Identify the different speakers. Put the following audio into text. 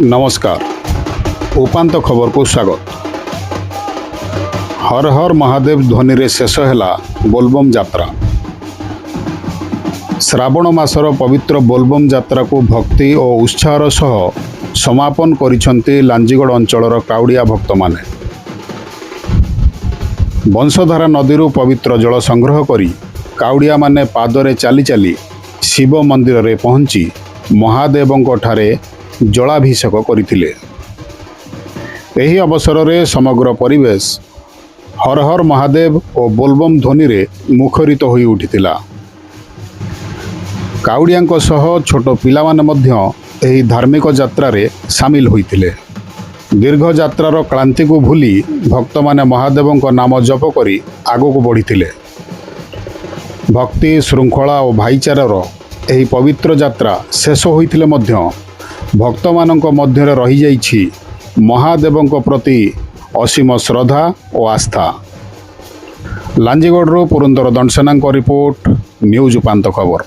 Speaker 1: नमस्कार। उपांत खबर को स्वागत। हर हर महादेव ध्वनि रे शेष है बोलबम यात्रा। श्रावण मासर पवित्र बोलबम यात्रा को भक्ति और उत्साहर सह समापन करिसेंती लांजीगढ़ अंचलर काउडिया भक्त माने। बंशधारा नदी पवित्र जल संग्रह करी काउडिया माने पादरे चली चली शिव मंदिर रे पहुंची महादेवंक ठारे जलाभिषेक करथिले। एही अवसर रे समग्र परिवेश हर हर महादेव और बोलबम ध्वनि रे मुखरित होई उठितिला। काउडियांक सह छोट पिलामाने मध्य एही धार्मिक यात्रा रे शामिल होइतिले। दीर्घ यात्रार क्लांति को भूली भक्त माने महादेवंक नाम जप करी आगो बढ़िथिले। भक्ति श्रृंखला और भाईचारार एही पवित्र यात्रा शेष होइथिले मध्य भक्त मानक मध्य रही जाइछि महादेवंक प्रति असीम श्रद्धा और आस्था। लांजीगढ़ पुरंदर दंडसेना रिपोर्ट, न्यूज उपांत खबर।